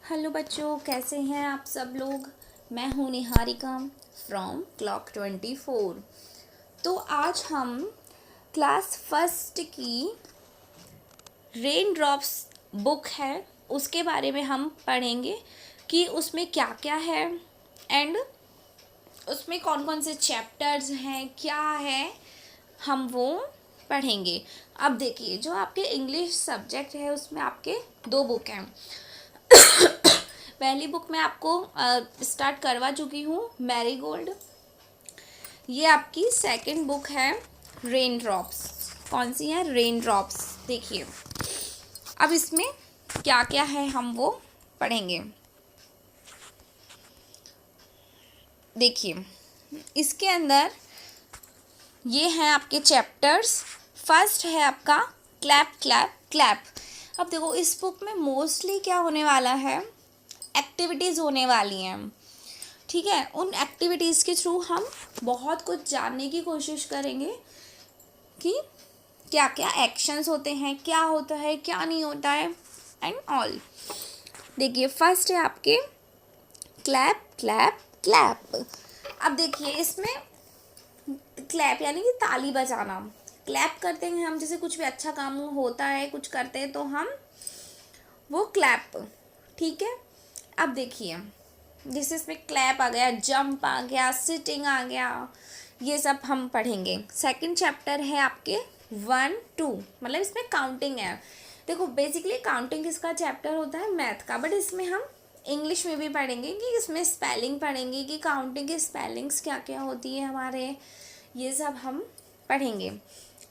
Hello बच्चों, कैसे हैं आप सब लोग। मैं हूं निहारिका फ्रॉम क्लॉक 24। तो आज हम क्लास फर्स्ट की रेन ड्रॉप्स बुक है उसके बारे में हम पढ़ेंगे कि उसमें क्या क्या है एंड उसमें कौन कौन से चैप्टर्स हैं, क्या है, हम वो पढ़ेंगे। अब देखिए, जो आपके इंग्लिश सब्जेक्ट है उसमें आपके दो बुक हैं। पहली बुक मैं आपको स्टार्ट करवा चुकी हूँ, मैरीगोल्ड। ये आपकी सेकंड बुक है, रेन ड्रॉप्स। कौन सी है? Rain drops. देखिए अब इसमें क्या क्या है हम वो पढ़ेंगे। देखिए इसके अंदर ये हैं आपके चैप्टर्स। फर्स्ट है आपका क्लैप क्लैप क्लैप। अब देखो इस बुक में मोस्टली क्या होने वाला है, एक्टिविटीज़ होने वाली हैं। ठीक है, उन एक्टिविटीज़ के थ्रू हम बहुत कुछ जानने की कोशिश करेंगे कि क्या क्या एक्शंस होते हैं, क्या होता है, क्या नहीं होता है एंड ऑल। देखिए फर्स्ट है आपके क्लैप क्लैप क्लैप। अब देखिए इसमें क्लैप यानी कि ताली बजाना। क्लैप करते हैं हम, जैसे कुछ भी अच्छा काम होता है, कुछ करते हैं तो हम वो क्लैप। ठीक है, अब देखिए जैसे इसमें क्लैप आ गया, जंप आ गया, सिटिंग आ गया, ये सब हम पढ़ेंगे। सेकंड चैप्टर है आपके 1 2, मतलब इसमें काउंटिंग है। देखो बेसिकली काउंटिंग किसका चैप्टर होता है? मैथ का, बट इसमें हम इंग्लिश में भी पढ़ेंगे कि इसमें स्पेलिंग पढ़ेंगे कि काउंटिंग की स्पेलिंग्स क्या क्या होती है हमारे, ये सब हम पढ़ेंगे।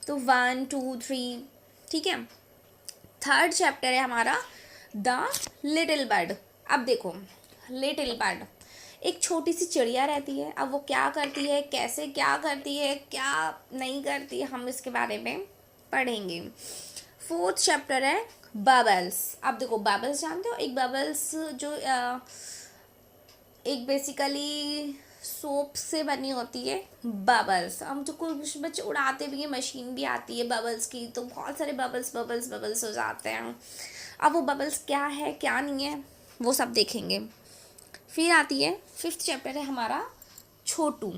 तो 1 2 3, ठीक है। थर्ड चैप्टर है हमारा द लिटिल बर्ड। अब देखो लिटिल बर्ड एक छोटी सी चिड़िया रहती है। अब वो क्या करती है, कैसे क्या करती है, क्या नहीं करती है, हम इसके बारे में पढ़ेंगे। फोर्थ चैप्टर है बबल्स। अब देखो बबल्स जानते हो, एक बबल्स जो एक बेसिकली सोप से बनी होती है बबल्स। हम जो कुछ बच्चे उड़ाते भी हैं, मशीन भी आती है बबल्स की, तो बहुत सारे बबल्स बबल्स बबल्स हो जाते हैं। अब वो बबल्स क्या है क्या नहीं है वो सब देखेंगे। फिर आती है फिफ्थ चैप्टर है हमारा छोटू।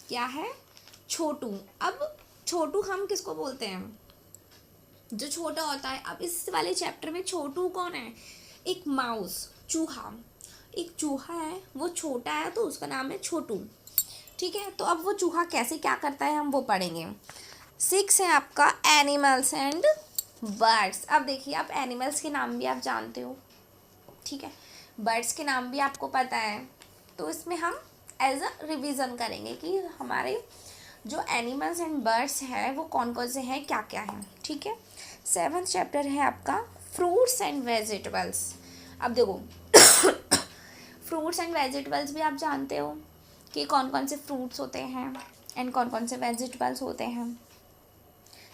क्या है? छोटू। अब छोटू हम किसको बोलते हैं? जो छोटा होता है। अब इस वाले चैप्टर में छोटू कौन है? एक माउस, चूहा। एक चूहा है, वो छोटा है तो उसका नाम है छोटू। ठीक है, तो अब वो चूहा कैसे क्या करता है हम वो पढ़ेंगे। 6 है आपका एनिमल्स एंड बर्ड्स। अब देखिए आप एनिमल्स के नाम भी आप जानते हो, ठीक है, बर्ड्स के नाम भी आपको पता है। तो इसमें हम एज अ रिवीजन करेंगे कि हमारे जो एनिमल्स एंड बर्ड्स हैं वो कौन कौन से हैं, क्या क्या हैं। ठीक है, 7th चैप्टर है आपका फ्रूट्स एंड वेजिटेबल्स। अब देखो फ्रूट्स एंड वेजिटेबल्स भी आप जानते हो कि कौन कौन से फ्रूट्स होते हैं एंड कौन कौन से वेजिटेबल्स होते हैं,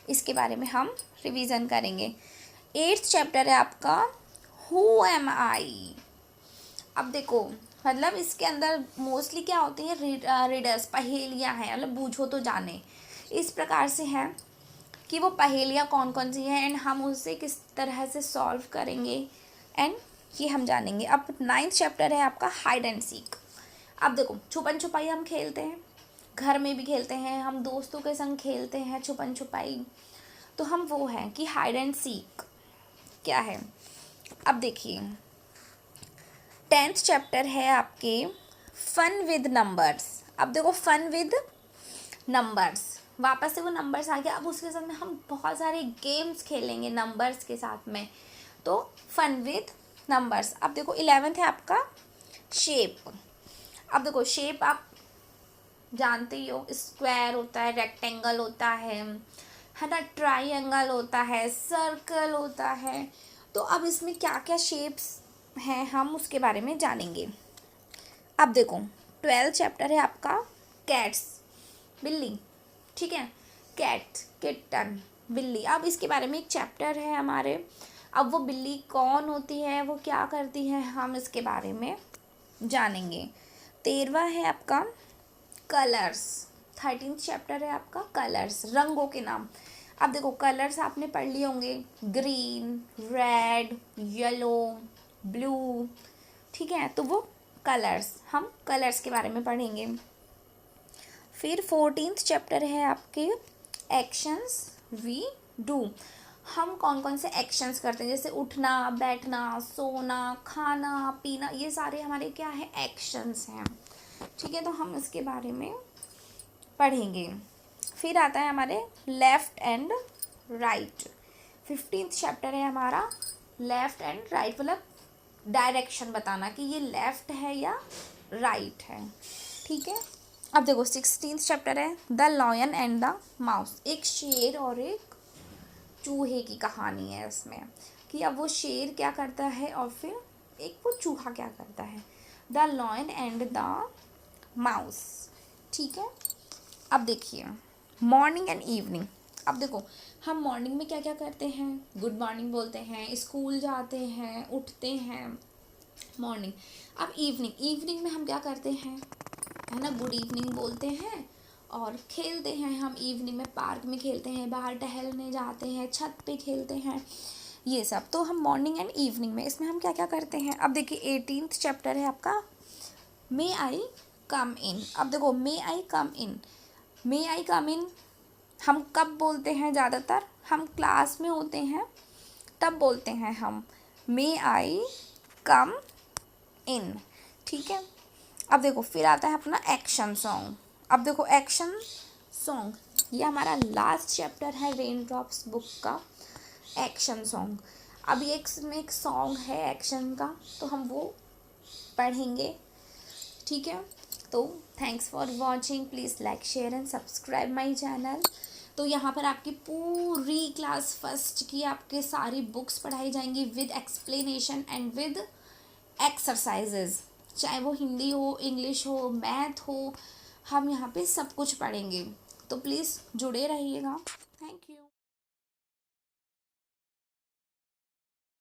इसके बारे में हम रिवीजन करेंगे। 8th चैप्टर है आपका हु एम आई। अब देखो मतलब इसके अंदर मोस्टली क्या होती है, रीडर्स, पहेलियाँ हैं, मतलब बूझो तो जाने, इस प्रकार से है कि वो पहेलियाँ कौन कौन सी हैं एंड हम उससे किस तरह से सॉल्व करेंगे एंड ये हम जानेंगे। अब 9th चैप्टर है आपका हाइड एंड सीक। अब देखो छुपन छुपाई हम खेलते हैं, घर में भी खेलते हैं, हम दोस्तों के संग खेलते हैं छुपन छुपाई, तो हम वो हैं कि हाइड एंड सीक क्या है। अब देखिए 10th चैप्टर है आपके फन विद नंबर्स। अब देखो फन विद नंबर्स, वापस से वो नंबर्स आ गया। अब उसके साथ में हम बहुत सारे गेम्स खेलेंगे नंबर्स के साथ में, तो फन विद नंबर्स। अब देखो 11th है आपका शेप। अब देखो शेप आप जानते ही हो, स्क्वायर होता है, रेक्टेंगल होता है ना, ट्राइंगल होता है, सर्कल होता है। तो अब इसमें क्या क्या शेप्स हैं हम उसके बारे में जानेंगे। अब देखो 12th चैप्टर है आपका कैट्स, बिल्ली। ठीक है, कैट, किटन, बिल्ली। अब इसके बारे में एक चैप्टर है हमारे। अब वो बिल्ली कौन होती है, वो क्या करती है, हम इसके बारे में जानेंगे। 13वां है आपका कलर्स। 13th चैप्टर है आपका कलर्स, रंगों के नाम। अब देखो कलर्स आपने पढ़ लिए होंगे, ग्रीन, रेड, येलो, ब्लू, ठीक है, तो वो कलर्स, हम कलर्स के बारे में पढ़ेंगे। फिर 14th चैप्टर है आपके एक्शंस वी डू। हम कौन कौन से एक्शंस करते हैं, जैसे उठना, बैठना, सोना, खाना, पीना, ये सारे हमारे क्या है, एक्शंस हैं। ठीक है, तो हम इसके बारे में पढ़ेंगे। फिर आता है हमारे left and right. 15th chapter है हमारा लेफ़्ट एंड राइट, मतलब डायरेक्शन बताना कि ये लेफ़्ट है या राइट है। ठीक है, अब देखो 16th चैप्टर है the lion and the mouse. एक शेर और एक चूहे की कहानी है इसमें, कि अब वो शेर क्या करता है और फिर एक वो चूहा क्या करता है। The lion and the mouse. ठीक है, अब देखिए मॉर्निंग एंड इवनिंग। अब देखो हम मॉर्निंग में क्या क्या करते हैं, गुड मॉर्निंग बोलते हैं, स्कूल जाते हैं, उठते हैं, मॉर्निंग। अब इवनिंग में हम क्या करते हैं, है ना, गुड इवनिंग बोलते हैं और खेलते हैं। हम इवनिंग में पार्क में खेलते हैं, बाहर टहलने जाते हैं, छत पे खेलते हैं, ये सब। तो हम मॉर्निंग एंड इवनिंग में इसमें हम क्या क्या करते हैं। अब देखिए 18th चैप्टर है आपका मे आई कम इन। अब देखो मे आई कम इन, मे आई कम इन हम कब बोलते हैं, ज़्यादातर हम क्लास में होते हैं तब बोलते हैं हम मे आई कम इन। ठीक है, अब देखो फिर आता है अपना एक्शन सॉन्ग। अब देखो एक्शन सॉन्ग, ये हमारा लास्ट चैप्टर है रेन ड्रॉप्स बुक का एक्शन सॉन्ग। अब ये इसमें एक सॉन्ग है एक्शन का, तो हम वो पढ़ेंगे। ठीक है, तो thanks for watching, please like share and subscribe my channel. तो यहाँ पर आपकी पूरी क्लास फर्स्ट की आपके सारी बुक्स पढ़ाई जाएंगी with explanation and with exercises, चाहे वो हिंदी हो, इंग्लिश हो, मैथ हो, हम यहाँ पे सब कुछ पढ़ेंगे। तो प्लीज़ जुड़े रहिएगा। Thank you.